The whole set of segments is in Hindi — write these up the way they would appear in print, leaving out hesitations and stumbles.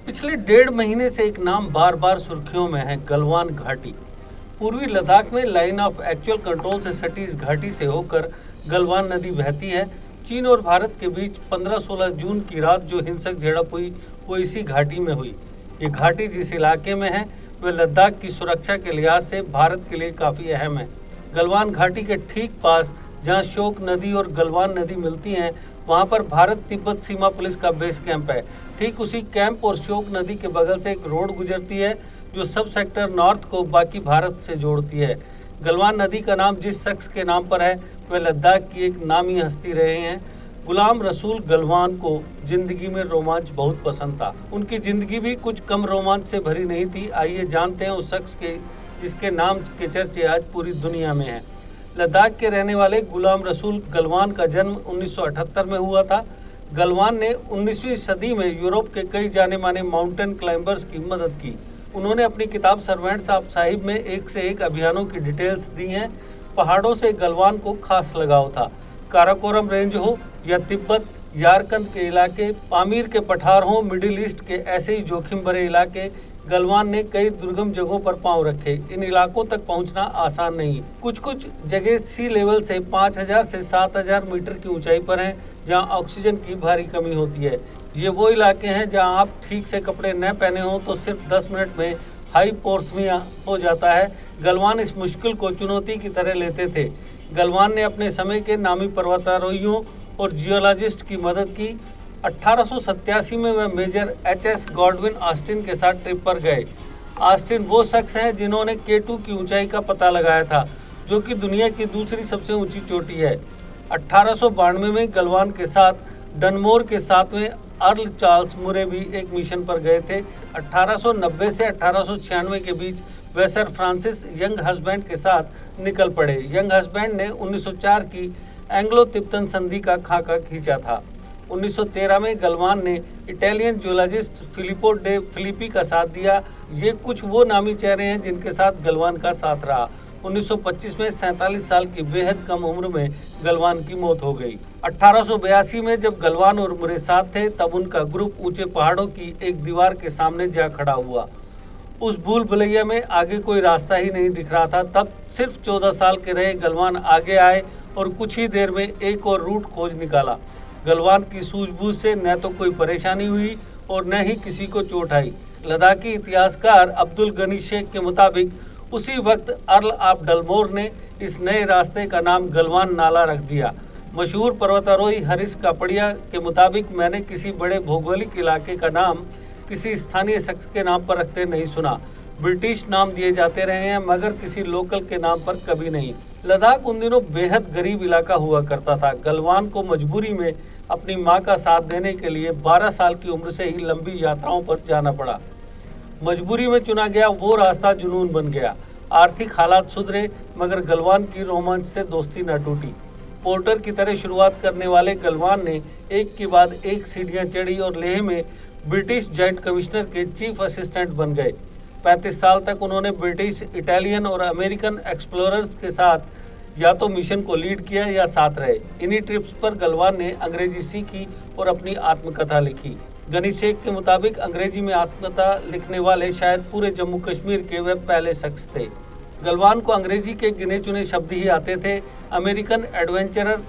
पिछले 1.5 महीने से एक नाम बार बार सुर्खियों में है, गलवान घाटी। पूर्वी लद्दाख में लाइन ऑफ एक्चुअल कंट्रोल से सटी इस घाटी से होकर गलवान नदी बहती है। चीन और भारत के बीच 15-16 जून की रात जो हिंसक झड़प हुई वो इसी घाटी में हुई। ये घाटी जिस इलाके में है वह लद्दाख की सुरक्षा के लिहाज से भारत के लिए काफ़ी अहम है। गलवान घाटी के ठीक पास जहां शोक नदी और गलवान नदी मिलती हैं, वहां पर भारत तिब्बत सीमा पुलिस का बेस कैंप है। ठीक उसी कैंप और शोक नदी के बगल से एक रोड गुजरती है जो सब सेक्टर नॉर्थ को बाकी भारत से जोड़ती है। गलवान नदी का नाम जिस शख्स के नाम पर है वह लद्दाख की एक नामी हस्ती रहे हैं। गुलाम रसूल गलवान को जिंदगी में रोमांच बहुत पसंद था। उनकी जिंदगी भी कुछ कम रोमांच से भरी नहीं थी। आइए जानते हैं उस शख्स के जिसके नाम के चर्चे आज पूरी दुनिया में हैं। लद्दाख के रहने वाले गुलाम रसूल गलवान का जन्म 1978 में हुआ था। गलवान ने 19वीं सदी में यूरोप के कई जाने माने माउंटेन क्लाइंबर्स की मदद की। उन्होंने अपनी किताब सर्वेंट्स ऑफ साहिब में एक से एक अभियानों की डिटेल्स दी हैं। पहाड़ों से गलवान को खास लगाव था। काराकोरम रेंज हो या तिब्बत, झारखंड के इलाके, पामीर के पठार हो, मिडिल ईस्ट के ऐसे ही जोखिम भरे इलाके, गलवान ने कई दुर्गम जगहों पर पांव रखे। इन इलाकों तक पहुंचना आसान नहीं। कुछ कुछ जगह सी लेवल से 5000 से 7000 मीटर की ऊंचाई पर हैं, जहां ऑक्सीजन की भारी कमी होती है। ये वो इलाके हैं जहां आप ठीक से कपड़े न पहने हों तो सिर्फ 10 मिनट में हाइपोथर्मिया हो जाता है। गलवान इस मुश्किल को चुनौती की तरह लेते थे। गलवान ने अपने समय के नामी पर्वतारोहियों और जियोलॉजिस्ट की मदद की। 1887 में वह मेजर एच.एस. गॉडविन ऑस्टिन के साथ ट्रिप पर गए। ऑस्टिन वो शख्स हैं जिन्होंने K2 की ऊंचाई का पता लगाया था, जो कि दुनिया की दूसरी सबसे ऊंची चोटी है। 1892 में गलवान के साथ डनमोर के 7वें अर्ल चार्ल्स मुरे भी एक मिशन पर गए थे। 1890 से 1896 के बीच वह सर फ्रांसिस यंग हस्बैंड के साथ निकल पड़े। यंग हस्बैंड ने 1904 की एंग्लो तिब्बतन संधि का खाका खींचा था। 1913 में गलवान ने Italian geologist Filippo De Filippi का साथ दिया। ये कुछ वो नामी चेहरे हैं जिनके साथ गलवान का साथ रहा। 1925 में 47 साल की बेहद कम उम्र में गलवान की मौत हो गई। 1882 में जब गलवान और मुरे साथ थे तब उनका ग्रुप ऊंचे पहाड़ों की एक दीवार के सामने जा खड़ा हुआ। उस भूल भुलैया में आगे कोई रास्ता ही नहीं दिख रहा था। तब सिर्फ 14 साल के रहे गलवान आगे आए और कुछ ही देर में एक और रूट खोज निकाला। गलवान की सूझबूझ से न तो कोई परेशानी हुई और न ही किसी को चोट आई। लद्दाखी इतिहासकार अब्दुल गनी शेख के मुताबिक उसी वक्त अर्ल ऑफ डलमोर ने इस नए रास्ते का नाम गलवान नाला रख दिया। मशहूर पर्वतारोही हरीश कापड़िया के मुताबिक मैंने किसी बड़े भौगोलिक इलाके का नाम किसी स्थानीय शख्स के नाम पर रखते नहीं सुना। ब्रिटिश नाम दिए जाते रहे हैं मगर किसी लोकल के नाम पर कभी नहीं। लद्दाख उन दिनों बेहद गरीब इलाका हुआ करता था। गलवान को मजबूरी में अपनी मां का साथ देने के लिए 12 साल की उम्र से ही लंबी यात्राओं पर जाना पड़ा। मजबूरी में चुना गया वो रास्ता जुनून बन गया। आर्थिक हालात सुधरे मगर गलवान की रोमांच से दोस्ती न टूटी। पोर्टर की तरह शुरुआत करने वाले गलवान ने एक के बाद एक सीढ़ियां चढ़ी और लेह में ब्रिटिश जॉइंट कमिश्नर के चीफ असिस्टेंट बन गए। 35 साल तक उन्होंने ब्रिटिश, इटालियन और अमेरिकन एक्सप्लोरर्स के साथ या तो मिशन को लीड किया या साथ रहे। इन्हीं ट्रिप्स पर गलवान ने अंग्रेजी सीखी और अपनी आत्मकथा लिखी। गनी शेख के मुताबिक अंग्रेजी में आत्मकथा लिखने वाले शायद पूरे जम्मू कश्मीर के वे पहले शख्स थे। गलवान को अंग्रेजी के गिने चुने शब्द ही आते थे। अमेरिकन एडवेंचरर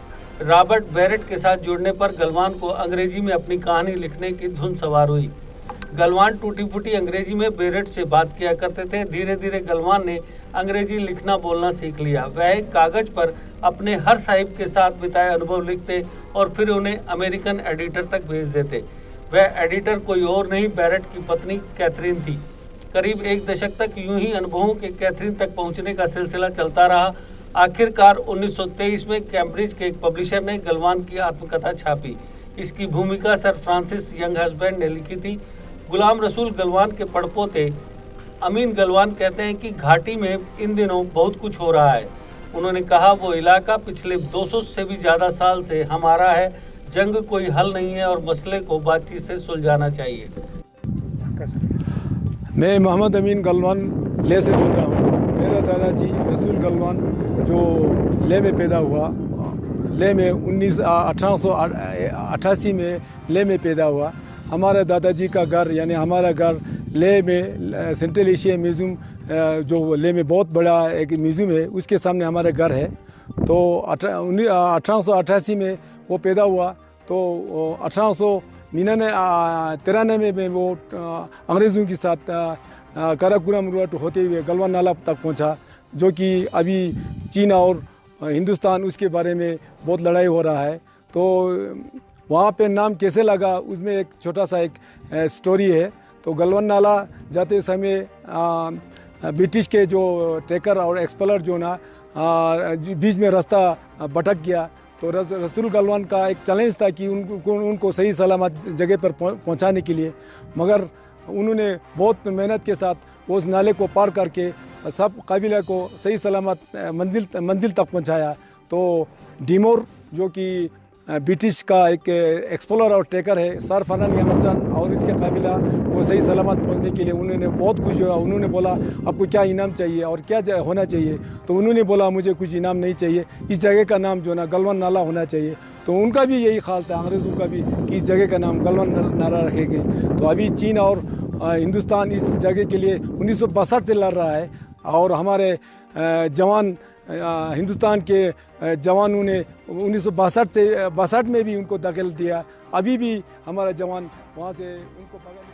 रॉबर्ट बैरेट के साथ जुड़ने पर गलवान को अंग्रेजी में अपनी कहानी लिखने की धुन सवार हुई। गलवान टूटी फूटी अंग्रेजी में बैरेट से बात किया करते थे। धीरे धीरे गलवान ने अंग्रेजी लिखना बोलना सीख लिया। वह एक कागज पर अपने हर साहिब के साथ बिताए अनुभव लिखते और फिर उन्हें अमेरिकन एडिटर तक भेज देते। वह एडिटर कोई और नहीं, बैरेट की पत्नी कैथरीन थी। करीब एक दशक तक यूं ही अनुभवों के कैथरीन तक पहुंचने का सिलसिला चलता रहा। आखिरकार 1923 में कैम्ब्रिज के एक पब्लिशर ने गलवान की आत्मकथा छापी। इसकी भूमिका सर फ्रांसिस यंग हस्बैंड ने लिखी थी। गुलाम रसूल गलवान के पड़पोते अमीन गलवान कहते हैं कि घाटी में इन दिनों बहुत कुछ हो रहा है। उन्होंने कहा वो इलाका पिछले 200 से भी ज़्यादा साल से हमारा है। जंग कोई हल नहीं है और मसले को बातचीत से सुलझाना चाहिए। मैं मोहम्मद अमीन गलवान लेह से बोल रहा हूँ। मेरा दादाजी रसूल गलवान जो लेह में पैदा हुआ, लेह में 1888 में लेह में पैदा हुआ। हमारे दादाजी का घर यानी हमारा घर लेह में सेंट्रल एशिया म्यूज़ियम जो लेह में बहुत बड़ा एक म्यूज़ियम है, उसके सामने हमारा घर है। तो 1888 में वो पैदा हुआ, तो 1893 में वो अंग्रेज़ों के साथ काराकोरम रोड होते हुए गलवान नाला तक पहुंचा, जो कि अभी चीन और हिंदुस्तान उसके बारे में बहुत लड़ाई हो रहा है। तो वहाँ पे नाम कैसे लगा, उसमें एक छोटा सा एक स्टोरी है। तो गलवान नाला जाते समय ब्रिटिश के जो ट्रेकर और एक्सप्लोरर जो ना बीच में रास्ता भटक गया, तो रसूल गलवान का एक चैलेंज था कि उनको सही सलामत जगह पर पहुंचाने के लिए, मगर उन्होंने बहुत मेहनत के साथ उस नाले को पार करके सब कबीले को सही सलामत मंजिल तक पहुंचाया। तो डिमोर जो कि ब्रिटिश का एक एक्सप्लोरर और ट्रेकर है, सर फर्नांड यामसन और इसके कबीला को सही सलामत पहुंचने के लिए उन्होंने बहुत खुश हुआ। उन्होंने बोला आपको क्या इनाम चाहिए और क्या होना चाहिए, तो उन्होंने बोला मुझे कुछ इनाम नहीं चाहिए, इस जगह का नाम जो ना गलवान नाला होना चाहिए। तो उनका भी यही ख्याल था, अंग्रेज़ों का भी, कि इस जगह का नाम गलवान नाला रखेंगे। तो अभी चीन और हिंदुस्तान इस जगह के लिए 1962 से लड़ रहा है, और हमारे जवान हिंदुस्तान के जवानों ने 1962 में भी उनको दखल दिया। अभी भी हमारा जवान वहाँ से उनको पकड़।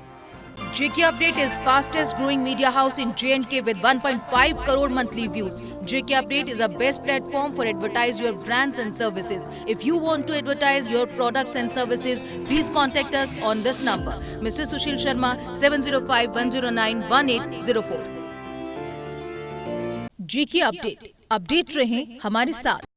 JK Update is fastest growing media house in J&K with 1.5 crore monthly views. JK Update is a best platform for advertise your brands and services. If you want to advertise your products and services, please contact us on this number. Mr. Sushil Sharma, 705-109-1804. JK Update. Update रहें हमारे साथ।